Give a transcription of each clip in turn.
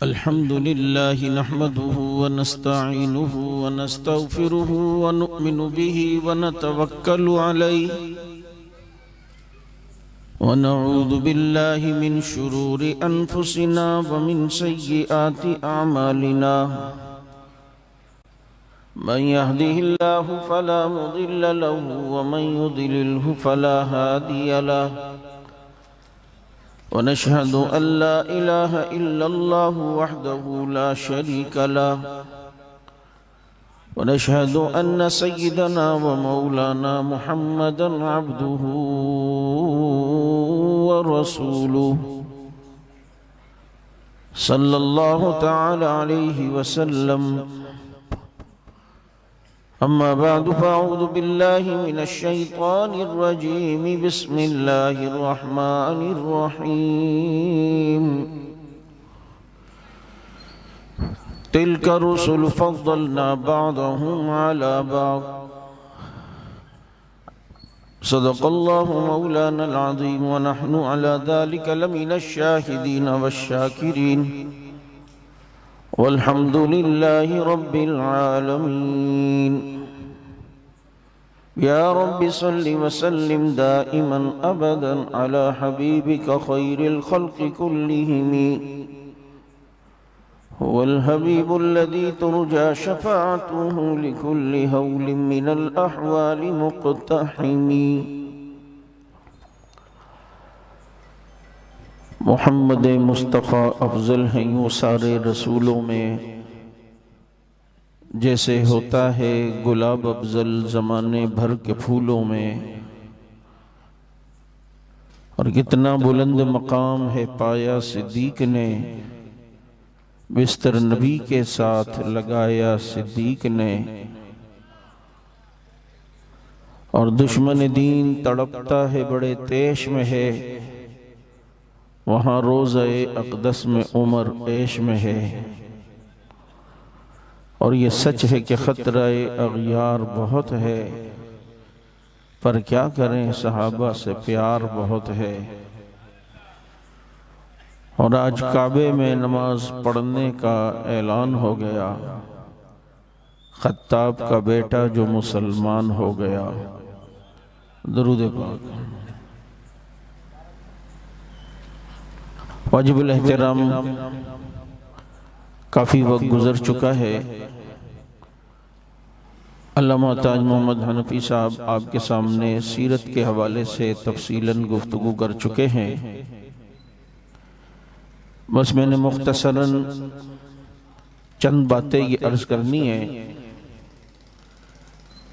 الحمد لله نحمده ونستعينه ونستغفره ونؤمن به ونتوكل عليه ونعوذ بالله من شرور أنفسنا ومن سيئات أعمالنا من يهده الله فلا مضل له ومن يضلله فلا هادي له ونشهد أن لا إله إلا الله وحده لا شريك له ونشهد أن سيدنا ومولانا محمدا عبده ورسوله صلى الله تعالى عليه وسلم. أما بعد فأعوذ بالله من الشيطان الرجيم. بسم الله الرحمن الرحيم. تلك الرسل فضلنا بعضهم على بعض. صدق الله مولانا العظيم ونحن على ذلك لمن الشاهدين والشاكرين والحمد لله رب العالمين. يا رب صل وسلم دائما أبدا على حبيبك خير الخلق كلهم. هو الحبيب الذي ترجى شفاعته لكل هول من الأحوال مقتحم. محمد مصطفیٰ افضل ہیں یوں سارے رسولوں میں، جیسے ہوتا ہے گلاب افضل زمانے بھر کے پھولوں میں. اور کتنا بلند مقام ہے پایا صدیق نے، بستر نبی کے ساتھ لگایا صدیق نے. اور دشمن دین تڑپتا ہے بڑے تیش میں ہے، وہاں روضہ اقدس میں عمر عیش میں ہے. اور یہ سچ ہے کہ خطرہ اغیار بہت ہے، پر کیا کریں صحابہ سے پیار بہت ہے. اور آج کعبے میں نماز پڑھنے کا اعلان ہو گیا، خطاب کا بیٹا جو مسلمان ہو گیا. درود پاک. واجب الاحترام، کافی وقت گزر چکا ہے. علامہ تاج محمد حنفی صاحب آپ کے سامنے سیرت کے حوالے سے تفصیلاً گفتگو کر چکے ہیں. بس میں نے مختصراً چند باتیں یہ عرض کرنی ہے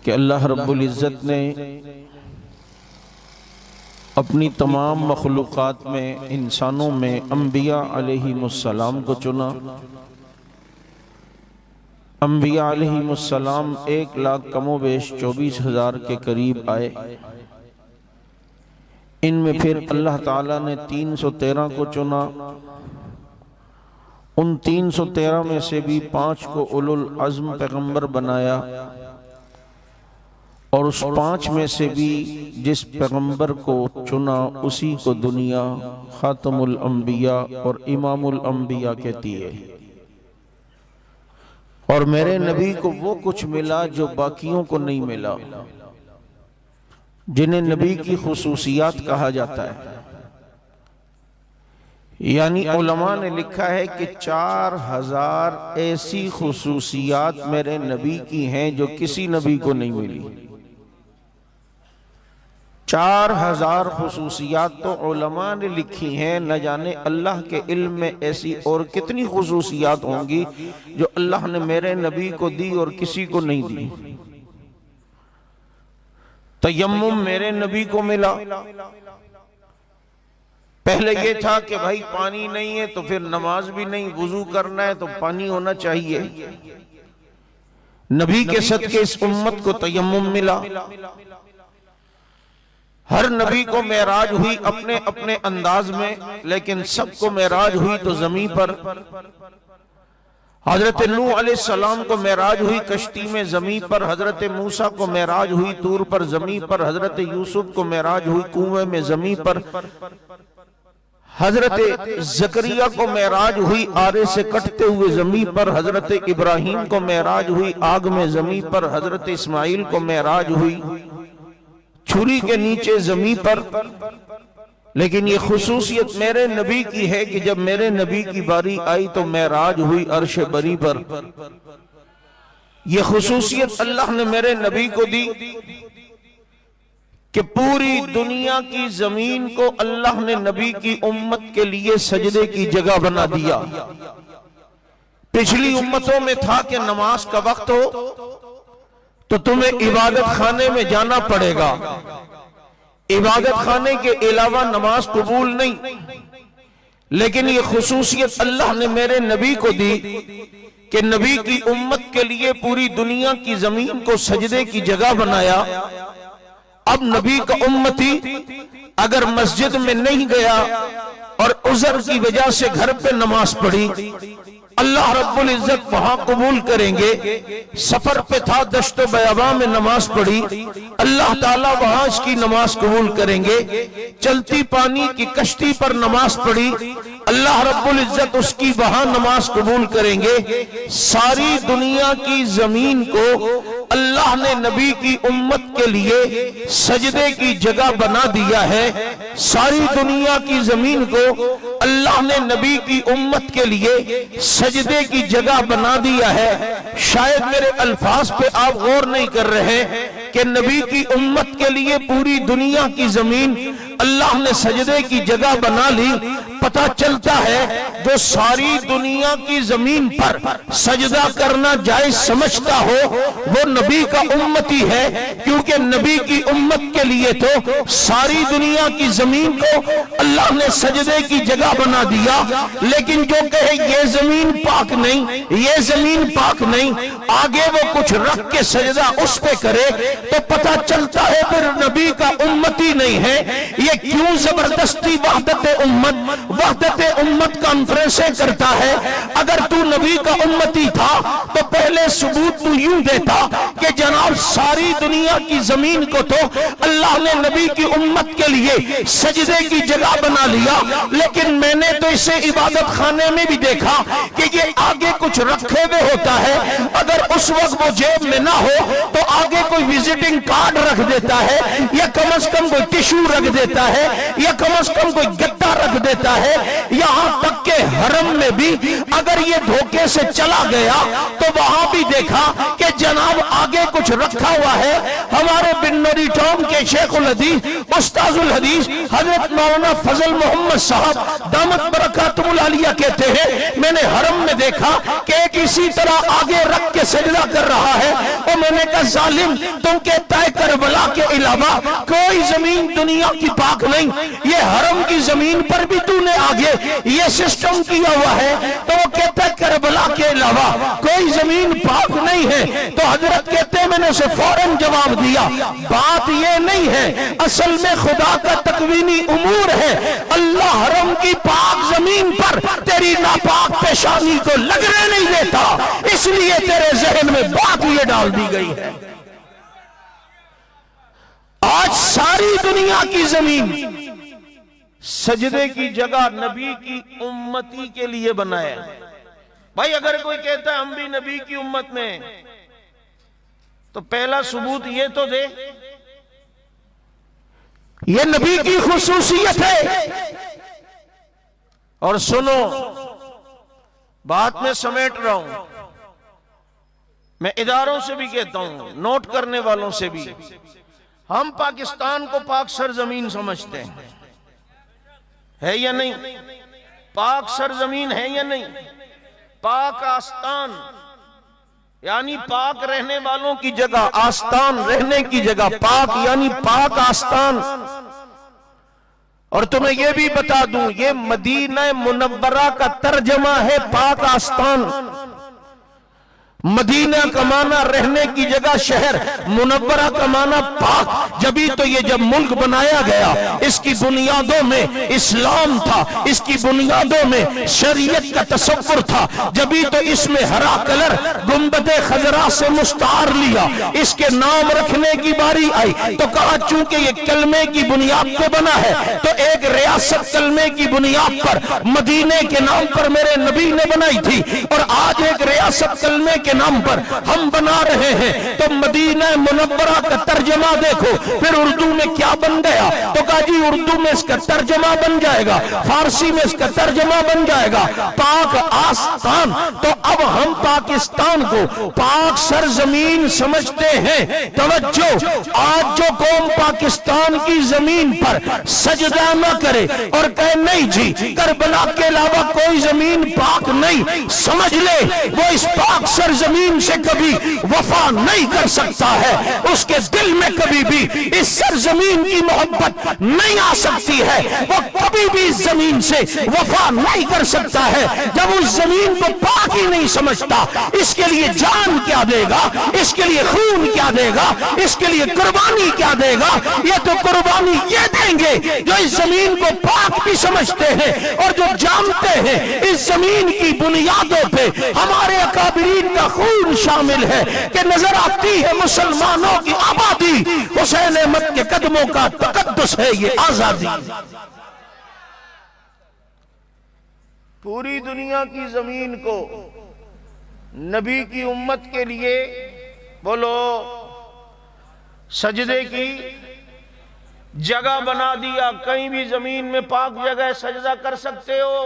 کہ اللہ رب العزت نے اپنی تمام مخلوقات میں انسانوں میں انبیاء علیہم السلام کو چنا. انبیاء علیہم السلام 1,00,000 کم و بیش 24,000 کے قریب آئے. ان میں پھر اللہ تعالیٰ نے 313 کو چنا. ان 313 میں سے بھی 5 کو اولو العزم پیغمبر بنایا، اور اس 5 میں سے بھی جس پیغمبر کو چنا اسی کو دنیا خاتم الانبیاء اور امام الانبیاء کہتی ہے. اور میرے نبی کو وہ کچھ ملا جو باقیوں کو نہیں ملا، جنہیں نبی کی خصوصیات کہا جاتا ہے. یعنی علماء نے لکھا ہے کہ 4,000 ایسی خصوصیات میرے نبی کی ہیں جو کسی نبی کو نہیں ملی. 4,000 خصوصیات تو علماء نے لکھی ہیں، نہ جانے اللہ کے علم میں ایسی اور کتنی خصوصیات ہوں گی جو اللہ نے میرے نبی کو دی اور کسی کو نہیں دی. تیمم میرے نبی کو ملا. پہلے یہ تھا کہ بھائی پانی نہیں ہے تو پھر نماز بھی نہیں، وضو کرنا ہے تو پانی ہونا چاہیے. نبی کے صدقے اس امت کو تیمم ملا. ہر نبی کو معراج ہوئی اپنے اپنے انداز میں، لیکن سب کو معراج ہوئی تو زمین پر. حضرت نوح علیہ السلام کو معراج ہوئی کشتی میں زمین پر، حضرت موسیٰ کو معراج ہوئی طور پر زمین پر، حضرت یوسف کو معراج ہوئی کنویں میں زمین پر. حضرت زکریا کو معراج ہوئی آرے سے کٹتے ہوئے زمین پر، حضرت ابراہیم کو معراج ہوئی آگ میں زمین پر، حضرت اسماعیل کو معراج ہوئی چھری کے نیچے زمین پر۔ لیکن یہ خصوصیت میرے نبی کی ہے کہ جب میرے نبی کی باری آئی تو معراج ہوئی عرش بری پر۔ یہ خصوصیت اللہ نے میرے نبی کو دی کہ پوری دنیا کی زمین کو اللہ نے نبی کی امت کے لیے سجدے کی جگہ بنا دیا۔ پچھلی امتوں میں تھا کہ نماز کا وقت ہو تو تمہیں عبادت خانے میں جانا پڑے گا، عبادت خانے کے علاوہ نماز قبول نہیں۔ لیکن یہ خصوصیت اللہ نے میرے نبی کو دی کہ نبی کی امت کے لیے پوری دنیا کی زمین کو سجدے کی جگہ بنایا۔ اب نبی کا امتی اگر مسجد میں نہیں گیا اور عذر کی وجہ سے گھر پہ نماز پڑھی، اللہ رب العزت وہاں قبول کریں گے۔ سفر پہ تھا، دشت و بیاباں میں نماز پڑھی، اللہ تعالیٰ وہاں اس کی نماز قبول کریں گے۔ چلتی پانی کی کشتی پر نماز پڑھی، اللہ رب العزت اس کی وہاں نماز قبول کریں گے۔ ساری دنیا کی زمین کو اللہ نے نبی کی امت کے لیے سجدے کی جگہ بنا دیا ہے۔ ساری دنیا کی زمین کو اللہ نے نبی کی امت کے لیے سجدے کی جگہ بنا دیا ہے۔ شاید میرے الفاظ پہ آپ غور نہیں کر رہے کہ نبی کی امت کے لیے پوری دنیا کی زمین اللہ نے سجدے کی جگہ بنا لی۔ پتہ چلتا ہے جو ساری دنیا کی زمین پر سجدہ کرنا جائز سمجھتا ہو وہ نبی کا امتی ہے، کیونکہ نبی کی امت کے لیے تو ساری دنیا کی زمین کو اللہ نے سجدے کی جگہ بنا دیا۔ لیکن جو کہے یہ زمین پاک نہیں، یہ زمین پاک نہیں، آگے وہ کچھ رکھ کے سجدہ اس پہ کرے تو پتہ چلتا ہے پھر نبی کا امتی نہیں ہے۔ یہ کیوں زبردستی وحدت امت کانفرنسیں کرتا ہے؟ اگر تو نبی کا امتی تھا تو پہلے ثبوت تو یوں دیتا کہ جناب ساری دنیا کی زمین کو تو اللہ نے نبی کی امت کے لیے سجدے کی جگہ بنا لیا، لیکن میں نے تو اسے عبادت خانے میں بھی دیکھا کہ یہ آگے کچھ رکھے ہوئے ہوتا ہے۔ اگر اس وقت وہ جیب میں نہ ہو تو آگے کوئی وزٹنگ کارڈ رکھ دیتا ہے، یا کم از کم کوئی ٹیشو رکھ دیتا ہے، یا کم از کم کوئی گدا رکھ دیتا ہے۔ یہاں تک کہ حرم میں بھی اگر یہ دھوکے سے چلا گیا تو وہاں بھی دیکھا کہ جناب آگے کچھ رکھا ہوا ہے۔ ہمارے بن نوری ٹاؤن کے شیخ الحدیث استاذ الحدیث حضرت مولانا فضل محمد صاحب دامت برکاتہ العالیہ کہتے ہیں میں نے حرم میں دیکھا کہ ایک اسی طرح آگے رکھ کے سجدہ کر رہا ہے، اور میں نے کہا ظالم تم کہتا ہے کربلا کے علاوہ کوئی زمین دنیا کی پاک نہیں، یہ حرم کی زمین پر بھی تو نے آگے یہ سسٹم کیا ہوا ہے، تو وہ کہتا ہے کربلا کے علاوہ کوئی زمین پاک نہیں ہے۔ تو حضرت کہتے ہیں میں نے اسے فوراً جواب دیا بات یہ نہیں ہے، اصل میں خدا کا تکوینی امور ہے، اللہ حرم کی پاک زمین پر تیری ناپاک پیشانی کو لگنے نہیں دیتا، اس لیے تیرے ذہن میں بات یہ ڈال دی گئی ہے۔ آج ساری دنیا کی زمین سجدے کی جگہ نبی کی امتی کے لیے بنایا۔ بھائی اگر کوئی کہتا ہے ہم بھی نبی کی امت میں، تو پہلا ثبوت یہ تو دے، یہ نبی کی خصوصیت ہے۔ اور سنو بات میں سمیٹ رہا ہوں، میں اداروں سے بھی کہتا ہوں، نوٹ کرنے والوں سے بھی، ہم پاکستان کو پاک سرزمین سمجھتے ہیں، ہے یا نہیں؟ پاک سرزمین ہے یا نہیں؟ پاک آستان یعنی پاک رہنے والوں کی جگہ، آستان رہنے کی جگہ، پاک یعنی پاک آستان۔ اور تمہیں یہ بھی بتا دوں یہ مدینہ منورہ کا ترجمہ ہے پاک آستان۔ مدینہ کا معنی رہنے کی جگہ شہر، منورہ کا معنی پاک۔ جبھی تو یہ جب ملک بنایا گیا اس کی بنیادوں میں اسلام تھا، اس کی بنیادوں میں شریعت کا تصور تھا، جبھی تو اس میں ہرا کلر گنبد خضرا سے مستعار لیا۔ اس کے نام رکھنے کی باری آئی تو کہا چونکہ یہ کلمے کی بنیاد پہ بنا ہے تو ایک ریاست کلمے کی بنیاد پر مدینے کے نام پر میرے نبی نے بنائی تھی، اور آج ایک ریاست کلمے کے نام پر ہم بنا رہے ہیں۔ تو مدینہ منورہ کا ترجمہ دیکھو پھر اردو میں کیا بن گیا، تو کہا جی اردو میں اس کا ترجمہ بن جائے گا، فارسی میں اس کا ترجمہ بن جائے گا پاک آستان۔ تو اب ہم پاکستان کو پاک سرزمین سمجھتے ہیں۔ توجہ، آج جو قوم پاکستان کی زمین پر سجدہ نہ کرے اور کہے نہیں جی کربلا کے علاوہ کوئی زمین پاک نہیں، سمجھ لے وہ اس پاک سرزمین سے کبھی وفا نہیں کر سکتا ہے، اس کے دل میں کبھی بھی اس سرزمین کی محبت نہیں آ سکتی ہے، وہ کبھی بھی اس زمین سے وفا نہیں کر سکتا ہے جب اس زمین کو پاک ہی نہیں سمجھتا۔ اس کے لیے جان کیا دے گا، اس کے لیے خون کیا دے گا، اس کے لیے قربانی کیا دے گا؟ یہ تو قربانی یہ دیں گے جو اس زمین کو پاک بھی سمجھتے ہیں اور جو جانتے ہیں اس زمین کی بنیادوں پہ ہمارے اکابرین کا خون شامل ہے کہ نظر آتی ہے مسلمانوں کی آبادی، حسین احمد کے قدموں کا تقدس ہے یہ آزادی۔ پوری دنیا کی زمین کو نبی کی امت کے لیے بولو سجدے کی جگہ بنا دیا۔ کہیں بھی زمین میں پاک جگہ سجدہ کر سکتے ہو،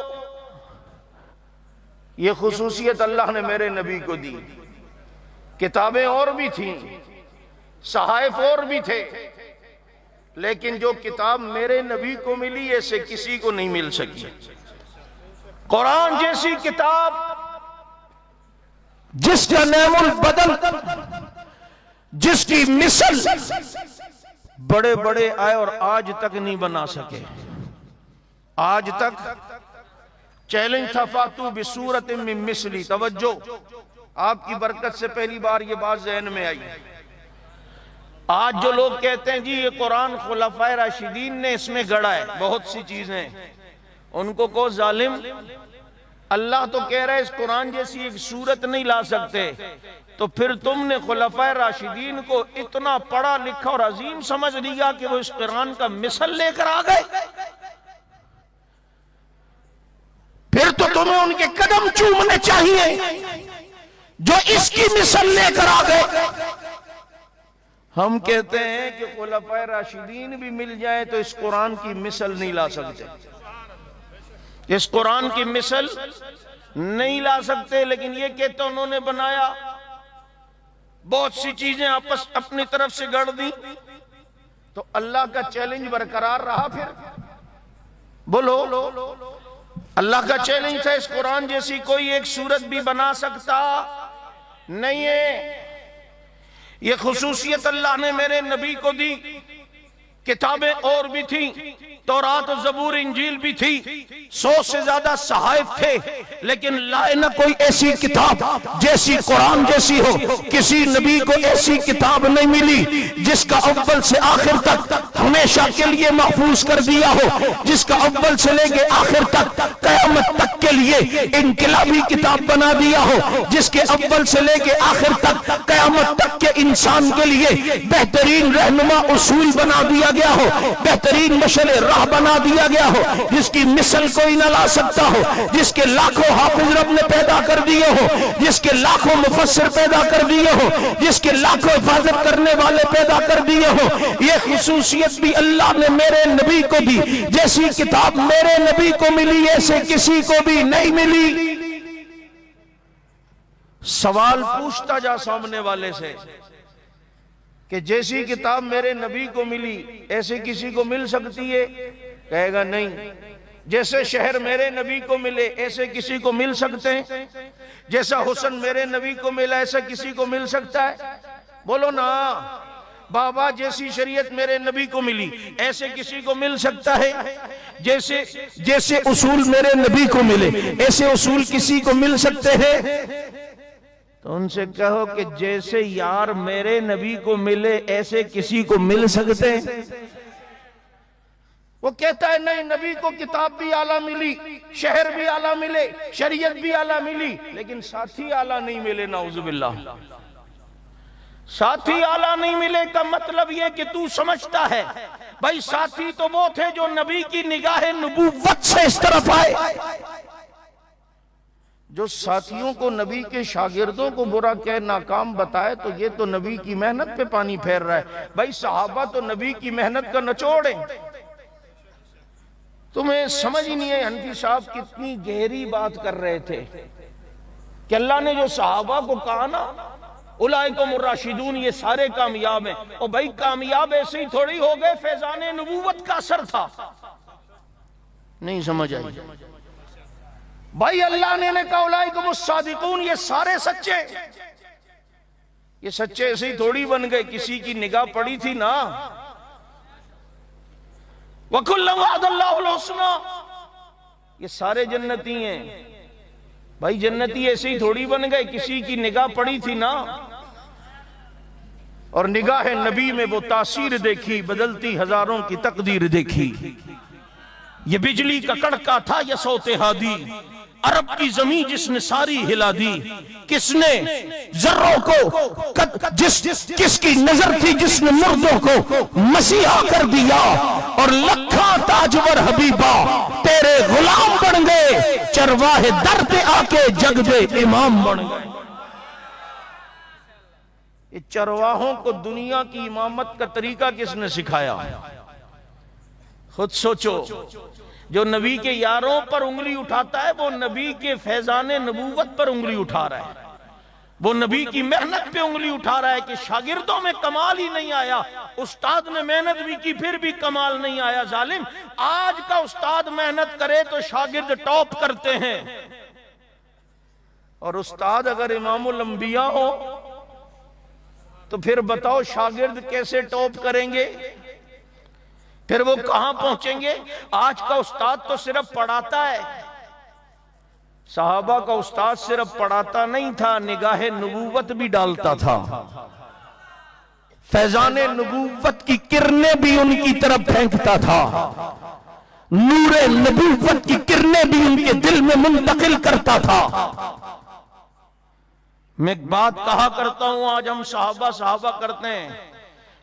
یہ خصوصیت اللہ نے میرے نبی کو دی۔ کتابیں اور بھی تھیں، صحائف اور بھی تھے، لیکن جو کتاب میرے نبی کو ملی ایسے کسی کو نہیں مل سکی۔ قرآن جیسی کتاب جس کا نعم البدل، جس کی مثل بڑے بڑے آئے اور آج تک نہیں بنا سکے، آج تک چیلنج تھا فاتو بصورت من مثلی۔ توجہ، آپ کی برکت سے پہلی بار یہ بات ذہن میں آئی۔ آج جو لوگ کہتے ہیں جی یہ قرآن خلفائے راشدین نے اس میں گڑا ہے بہت سی چیزیں، ان کو کہو ظالم، اللہ تو کہہ رہا ہے اس قرآن جیسی ایک صورت نہیں لا سکتے، تو پھر تم نے خلفائے راشدین کو اتنا پڑھا لکھا اور عظیم سمجھ لیا کہ وہ اس قرآن کا مثل لے کر آ گئے؟ پھر تو تمہیں ان کے قدم چومنے چاہیے جو اس کی مثل لے کر آ گئے۔ ہم کہتے ہیں کہ خلفائے راشدین بھی مل جائے تو اس قرآن کی مثل نہیں لا سکتے، اس قرآن کی مثل نہیں لا سکتے، لیکن یہ کہ تو انہوں نے بنایا، بہت سی چیزیں اپنی طرف سے گڑ دی، تو اللہ کا چیلنج برقرار رہا۔ پھر بولو، اللہ کا چیلنج تھا اس قرآن جیسی کوئی ایک صورت بھی بنا سکتا نہیں ہے۔ یہ خصوصیت اللہ نے میرے نبی کو دی۔ کتابیں اور بھی تھیں، تورات و زبور انجیل بھی تھی، 100 سے زیادہ صحائف تھے، لیکن لائے نہ کوئی ایسی کتاب جیسی قرآن جیسی ہو۔ کسی نبی کو ایسی کتاب نہیں ملی جس کا اول سے آخر تک ہمیشہ کے لیے محفوظ کر دیا ہو، جس کا اول سے لے کے آخر تک قیامت تک کے لیے انقلابی کتاب بنا دیا ہو، جس کے اول سے لے کے آخر تک قیامت تک کے انسان کے لیے بہترین رہنما اصول بنا دیا گیا ہو، بہترین مشعل راہ بنا دیا گیا ہو، جس کی مثل کوئی نہ لا سکتا ہو، جس کے لاکھوں حافظ رب نے پیدا کر دیے ہو، جس کے لاکھوں مفسر پیدا کر دیے ہو، جس کے لاکھوں حفاظت کرنے والے پیدا کر دیے ہو۔ یہ خصوصیت بھی اللہ نے میرے نبی کو دی۔ جیسی کتاب میرے نبی کو ملی ایسے کسی کو بھی نہیں ملی۔ سوال پوچھتا جا سامنے والے سے کہ جیسی کتاب میرے نبی کو ملی ایسے کسی کو مل سکتی ہے؟ کہے گا نہیں۔ جیسے شہر میرے نبی کو ملے ایسے کسی کو مل سکتے ہیں؟ جیسا حسن میرے نبی کو ملا ایسا کسی کو مل سکتا ہے؟ بولو نا۔ بابا جیسی شریعت میرے نبی کو ملی ایسے کسی کو مل سکتا ہے؟ جیسے اصول میرے نبی کو ملے ایسے اصول کسی کو مل سکتے ہیں؟ تو ان سے کہو کہ جیسے یار میرے نبی کو ملے ایسے کسی کو مل سکتے ہیں؟ وہ کہتا ہے نہیں، نبی کو کتاب بھی اعلیٰ ملی، شہر بھی اعلیٰ ملے، شریعت بھی اعلیٰ ملی، لیکن ساتھی اعلیٰ نہیں ملے، نعوذ باللہ۔ ساتھی اعلیٰ نہیں ملے کا مطلب یہ کہ تو سمجھتا ہے بھائی ساتھی تو وہ تھے جو نبی کی نگاہ نبوت سے اس طرف آئے۔ جو ساتھیوں کو نبی کے شاگردوں کو برا کہہ ناکام بتائے تو یہ تو نبی کی محنت پہ پانی پھیر رہا ہے۔ بھائی صحابہ تو نبی کی محنت کا نچوڑ ہیں۔ تمہیں سمجھ ہی نہیں ہے حنفی صاحب کتنی گہری بات کر رہے تھے کہ اللہ نے جو صحابہ کو کہا نا اولئکم الراشدون، یہ سارے کامیاب ہیں، اور بھائی کامیاب ایسے ہی تھوڑی ہو گئے، فیضان نبوت کا اثر تھا۔ نہیں سمجھ آئی؟ بھائی اللہ نے کہا اولئکم الصادقون، یہ سارے سچے، یہ سچے ایسے ہی تھوڑی بن گئے، کسی کی نگاہ پڑی تھی نا۔ وَكُلًّا وَعَدَ اللَّهُ الْحُسْنَىٰ، یہ سارے جنتی ہیں۔ بھائی جنتی ایسے ہی تھوڑی بن گئے، کسی کی نگاہ پڑی تھی نا۔ اور نگاہ نبی میں وہ تاثیر دیکھی، بدلتی ہزاروں کی تقدیر دیکھی۔ یہ بجلی کا کڑکا تھا یا صوت ہادی، عرب کی زمین جس نے ساری ہلا دی۔ کس نے ذروں کو کس کی نظر تھی جس نے مردوں کو مسیحا کر دیا، اور لکھاں تاجور حبیبہ تیرے غلام بن گئے، چرواہے در پہ آ کے جگ دے امام بن گئے۔ یہ چرواہوں کو دنیا کی امامت کا طریقہ کس نے سکھایا؟ خود سوچو۔ جو نبی کے یاروں پر انگلی اٹھاتا ہے وہ نبی کے فیضان نبوت پر انگلی اٹھا رہا ہے، وہ نبی کی محنت پہ انگلی اٹھا رہا ہے کہ شاگردوں میں کمال ہی نہیں آیا، استاد نے محنت بھی کی پھر بھی کمال نہیں آیا۔ ظالم، آج کا استاد محنت کرے تو شاگرد ٹاپ کرتے ہیں، اور استاد اگر امام الانبیاء ہو تو پھر بتاؤ شاگرد کیسے ٹاپ کریں گے؟ پھر وہ کہاں پہنچیں گے؟ آج کا استاد تو صرف پڑھاتا ہے، صحابہ کا استاد صرف پڑھاتا نہیں تھا، نگاہ نبوت بھی ڈالتا تھا، فیضان نبوت کی کرنیں بھی ان کی طرف پھینکتا تھا، نور نبوت کی کرنیں بھی ان کے دل میں منتقل کرتا تھا۔ میں ایک بات کہا کرتا ہوں، آج ہم صحابہ کرتے ہیں،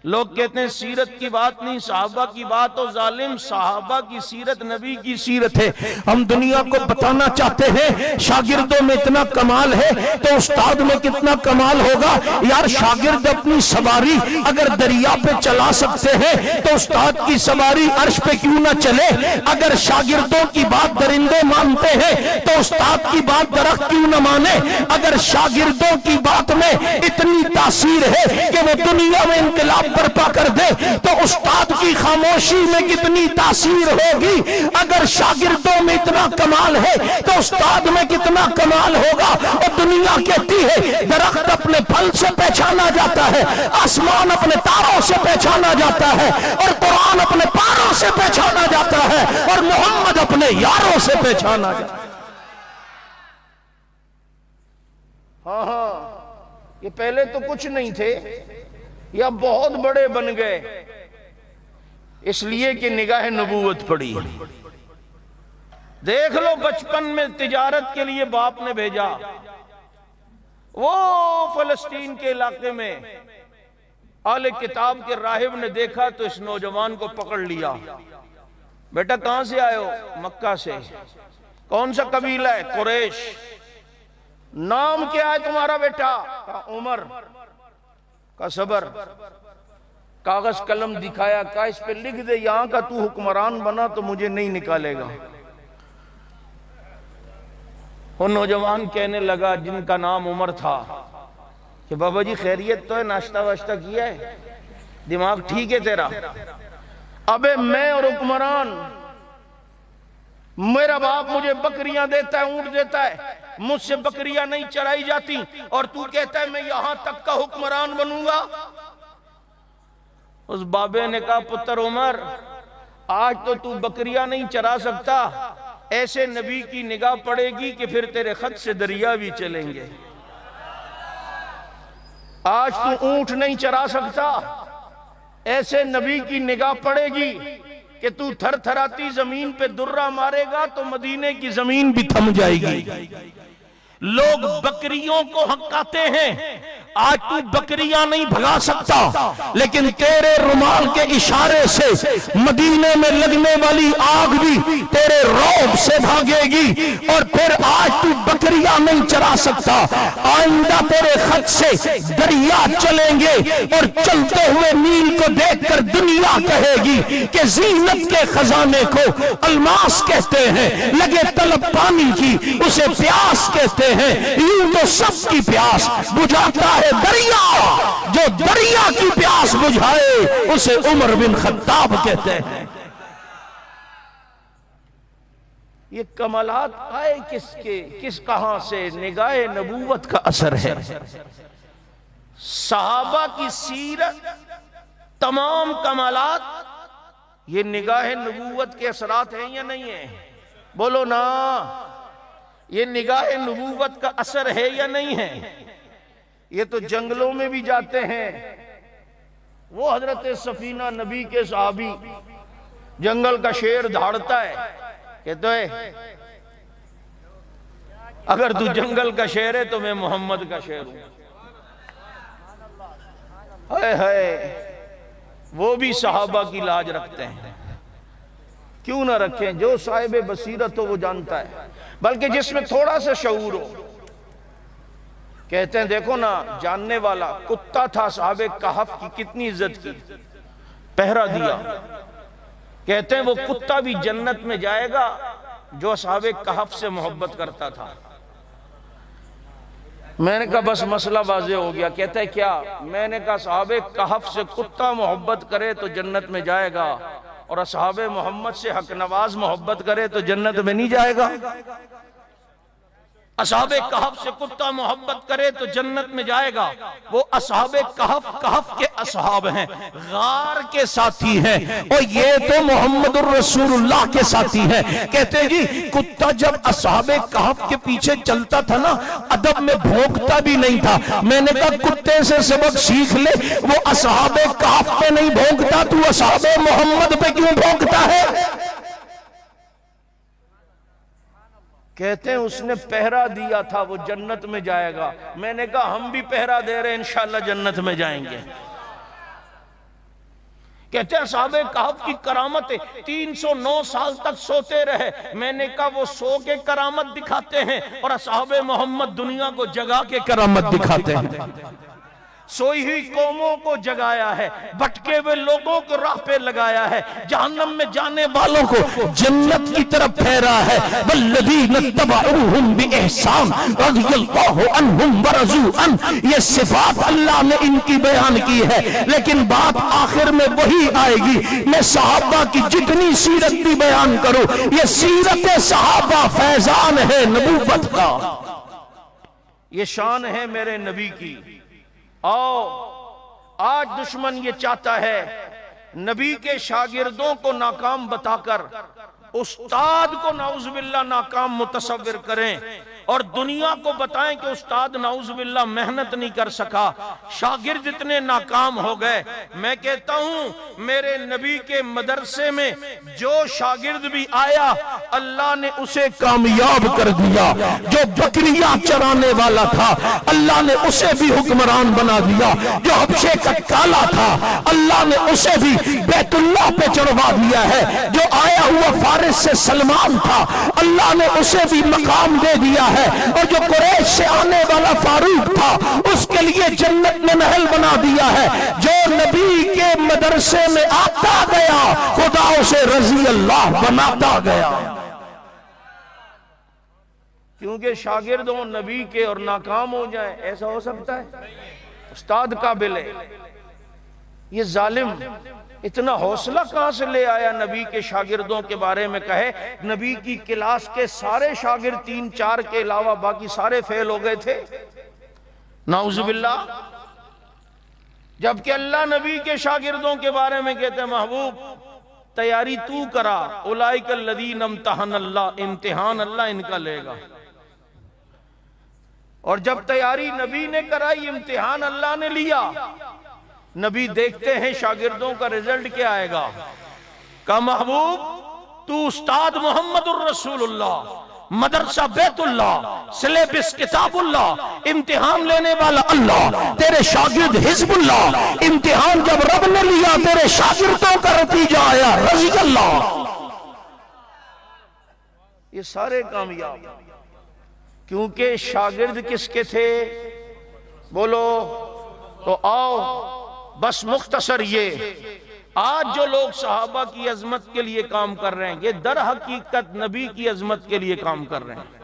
لوگ کہتے ہیں سیرت کی بات نہیں، صحابہ کی بات ہو۔ ظالم، صحابہ کی سیرت نبی کی سیرت ہے۔ ہم دنیا کو بتانا چاہتے ہیں شاگردوں میں اتنا کمال ہے تو استاد میں کتنا کمال ہوگا۔ یار شاگرد اپنی سواری اگر دریا پہ چلا سکتے ہیں تو استاد کی سواری عرش پہ کیوں نہ چلے؟ اگر شاگردوں کی بات درندے مانتے ہیں تو استاد کی بات درخت کیوں نہ مانے؟ اگر شاگردوں کی بات میں اتنی تاثیر ہے کہ وہ دنیا میں انقلاب برپا کر دے تو استاد کی خاموشی میں کتنی تاثیر ہوگی؟ اگر شاگردوں میں اتنا کمال ہے تو استاد میں کتنا کمال ہوگا؟ اور دنیا کہتی ہے درخت اپنے پھل سے پہچانا جاتا ہے، آسمان اپنے تاروں سے پہچانا جاتا ہے، اور قرآن اپنے پاروں سے پہچانا جاتا ہے، اور محمد اپنے یاروں سے پہچانا جاتا ہے۔ ہاں یہ پہلے تو کچھ نہیں تھے، یا بہت بڑے بن گئے، اس لیے کہ نگاہ نبوت پڑی۔ دیکھ لو بچپن میں تجارت کے لیے باپ نے بھیجا، وہ فلسطین کے علاقے میں اہل کتاب کے راہب نے دیکھا تو اس نوجوان کو پکڑ لیا۔ بیٹا کہاں سے آئے ہو؟ مکہ سے۔ کون سا قبیلہ ہے؟ قریش۔ نام کیا ہے تمہارا بیٹا؟ کہا عمر۔ کا صبر، کاغذ قلم دکھایا، کہا اس پہ لکھ دے یہاں کا تو حکمران بنا تو مجھے نہیں نکالے گا۔ وہ نوجوان کہنے لگا جن کا نام عمر تھا کہ بابا جی خیریت تو ہے، ناشتہ واشتہ کیا ہے، دماغ ٹھیک ہے تیرا؟ ابے میں اور حکمران، میرا باپ مجھے بکریاں دیتا ہے، اونٹ دیتا ہے، مجھ سے بکریاں نہیں چرائی جاتی، اور تو کہتا ہے میں یہاں تک کا حکمران بنوں گا؟ اس بابے نے کہا پتر عمر، آج تو بکریاں نہیں چرا سکتا، ایسے نبی کی نگاہ پڑے گی کہ پھر تیرے خط سے دریا بھی چلیں گے۔ آج تو اونٹ نہیں چرا سکتا، ایسے نبی کی نگاہ پڑے گی کہ تو تھر تھراتی زمین پہ درہ مارے گا تو مدینے کی زمین بھی تھم جائے گی۔ لوگ بکریوں کو ہنکاتے ہیں، آج تو بکریاں نہیں بھگا سکتا، لیکن تیرے رومال کے اشارے سے مدینے میں لگنے والی آگ بھی تیرے رعب سے بھاگے گی، اور پھر آج تو بکریاں نہیں چرا سکتا، آئندہ تیرے خط سے دریا چلیں گے اور چلتے ہوئے نیل کو دیکھ کر دنیا کہے گی کہ زینت کے خزانے کو الماس کہتے ہیں، لگے طلب پانی کی اسے پیاس کہتے ہیں، یوں تو سب کی پیاس بجھاتا ہے دریا، جو دریا کی پیاس بجھائے اسے عمر بن خطاب کہتے ہیں۔ یہ کمالات آئے کس کے، کس کہاں سے؟ نگاہ نبوت کا اثر ہے۔ صحابہ کی سیرت، تمام کمالات یہ نگاہ نبوت کے اثرات ہیں یا نہیں ہیں؟ بولو نا، یہ نگاہ نبوت کا اثر ہے یا نہیں ہے؟ یہ تو جنگلوں میں بھی جاتے ہیں، وہ حضرت سفینہ نبی کے صحابی جنگل کا شیر دھاڑتا ہے، کہتا ہے اگر تو جنگل کا شیر ہے تو میں محمد کا شیر ہوں۔ ہائے ہائے، وہ بھی صحابہ کی لاج رکھتے ہیں، کیوں نہ رکھیں؟ جو صاحب بصیرت ہو وہ جانتا ہے، بلکہ جس میں تھوڑا سا شعور ہو۔ کہتے ہیں دیکھو نا، جاننے والا کتا تھا صحابہ کہف کی، کتنی عزت کی، پہرا دیا۔ کہتے ہیں وہ کتا بھی جنت میں جائے گا جو صحابہ کہف سے محبت کرتا تھا۔ میں نے کہا بس مسئلہ واضح ہو گیا۔ کہتا ہے کیا؟ میں نے کہا صحابہ کہف سے کتا محبت کرے تو جنت میں جائے گا، اور اصحاب محمد سے حق نواز محبت کرے تو جنت میں نہیں جائے گا۔ اصحاب کہف سے کتا محبت کرے تو جنت میں جائے گا۔ وہ اصحاب کہف کے اصحاب ہیں، غار کے ساتھی ہیں، اور یہ تو محمد الرسول اللہ کے ساتھی ہیں۔ کہتے ہیں جی کتا جب اصحاب کہف کے پیچھے چلتا تھا نا، ادب میں بھونکتا بھی نہیں تھا۔ میں نے کہا کتے سے سبق سیکھ لے، وہ اصحاب کہف پہ نہیں بھونکتا، تو اصحاب محمد پہ کیوں بھونکتا ہے؟ کہتے ہیں اس نے پہرا دیا تھا، وہ جنت میں جائے گا۔ میں نے کہا ہم بھی پہرا دے رہے ہیں، انشاءاللہ جنت میں جائیں گے۔ کہتے ہیں صحابہ کہف کی کرامت ہے، 309 سال تک سوتے رہے۔ میں نے کہا وہ سو کے کرامت دکھاتے ہیں، اور اصحاب محمد دنیا کو جگا کے کرامت دکھاتے ہیں۔ سوئی ہوئی قوموں کو جگایا ہے، بھٹکے ہوئے لوگوں کو راہ پہ لگایا ہے، جہنم میں جانے والوں کو جنت کی طرف پھیرا ہے۔ والذین اتبعوہم بإحسان رضی اللہ عنہم ورضوا عنہ، یہ صفات اللہ نے ان کی بیان کی ہے، لیکن بات آخر میں وہی آئے گی۔ میں صحابہ کی جتنی سیرت بھی بیان کروں، یہ سیرت صحابہ فیضان ہے نبوت کا، یہ شان ہے میرے نبی کی۔ آج دشمن یہ چاہتا ہے نبی کے شاگردوں کو ناکام بتا کر استاد کو نعوذ باللہ ناکام متصور کریں، اور دنیا کو بتائیں کہ استاد نعوذ باللہ محنت نہیں کر سکا، شاگرد اتنے ناکام ہو گئے۔ میں کہتا ہوں میرے نبی کے مدرسے میں جو شاگرد بھی آیا اللہ نے اسے کامیاب کر دیا۔ جو بکریاں چرانے والا تھا اللہ نے اسے بھی حکمران بنا دیا۔ جو حبشے کا کالا تھا اللہ نے اسے بھی بیت اللہ پہ چڑھوا دیا ہے۔ جو آیا ہوا فارس سے سلمان تھا اللہ نے اسے بھی مقام دے دیا ہے، اور جو قریش سے آنے والا فاروق تھا اس کے لیے جنت میں محل بنا دیا ہے۔ جو نبی کے مدرسے میں آتا گیا خدا اسے رضی اللہ بناتا گیا، کیونکہ شاگرد ہوں نبی کے اور ناکام ہو جائیں، ایسا ہو سکتا ہے؟ استاد قابل ہے۔ یہ ظالم اتنا حوصلہ کہاں سے لے آیا نبی کے شاگردوں کے بارے میں کہے نبی کی کلاس کے سارے شاگرد 3-4 کے علاوہ باقی سارے فیل ہو گئے تھے، نعوذ باللہ۔ جبکہ اللہ نبی کے شاگردوں کے بارے میں کہتے ہیں محبوب تیاری تو کرا، اولئک الذین امتحن اللہ، امتحان اللہ ان کا لے گا۔ اور جب تیاری نبی نے کرائی، امتحان اللہ نے لیا، نبی دیکھتے ہیں شاگردوں کا رزلٹ کیا آئے گا۔ کہا محبوب تو استاد محمد الرسول اللہ، مدرسہ بیت اللہ، سلیبس کتاب اللہ، امتحان لینے والا اللہ، تیرے شاگرد حزب اللہ، امتحان جب رب نے لیا تیرے شاگردوں کا نتیجہ آیا رضی اللہ۔ یہ سارے کامیاب کیونکہ شاگرد کس کے تھے؟ بولو تو آؤ بس مختصر یہ، آج جو لوگ صحابہ کی عظمت کے لیے کام کر رہے ہیں یہ در حقیقت نبی کی عظمت کے لیے کام کر رہے ہیں۔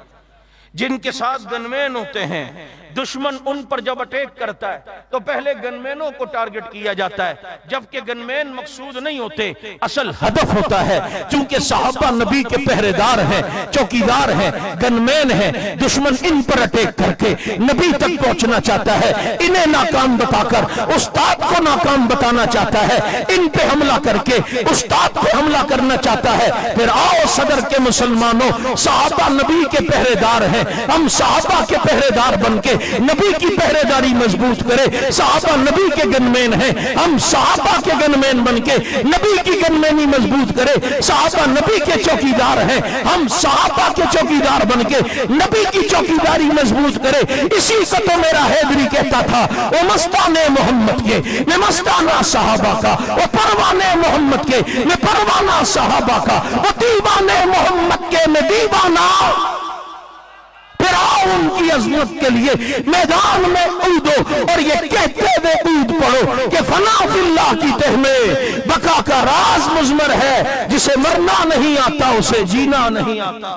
جن کے ساتھ گنمین ہوتے ہیں، دشمن ان پر جب اٹیک کرتا ہے تو پہلے گنمینوں کو ٹارگٹ کیا جاتا ہے، جبکہ گنمین مقصود نہیں ہوتے، اصل ہدف ہوتا ہے۔ چونکہ صحابہ نبی کے پہرے دار ہیں، چوکیدار ہیں، گنمین ہیں، دشمن ان پر اٹیک کر کے نبی تک پہنچنا چاہتا ہے، انہیں ناکام بتا کر استاد کو ناکام بتانا چاہتا ہے، ان پہ حملہ کر کے استاد پہ حملہ کرنا چاہتا ہے۔ پھر آؤ صدر کے مسلمانوں، صحابہ نبی کے پہرے دار ہیں، ہم صحابہ کے پہرے دار بن کے نبی کی پہرے داری مضبوط کرے۔ صحابہ نبی کے گنمین ہیں، ہم صحابہ کے گنمین بن کے نبی کی گنمینی مضبوط کرے۔ صحابہ نبی کے چوکیدار ہیں، ہم صحابہ کے چوکیدار بن کے نبی کی چوکیداری مضبوط کرے۔ اسی کو تو میرا حیدری کہتا تھا، وہ مستانے محمد کے میں مستانہ صحابہ کا، وہ پروانے محمد کے میں پروانہ صحابہ کا، وہ دیوانے محمد کے میں دیوانہ۔ پھر آؤ ان کی عظمت کے لیے میدان میں اودو، اور یہ کہتے ہوئے اود پڑھو کہ فنا فی اللہ کی تہ میں بقا کا راز مضمر ہے، جسے مرنا نہیں آتا اسے جینا نہیں آتا۔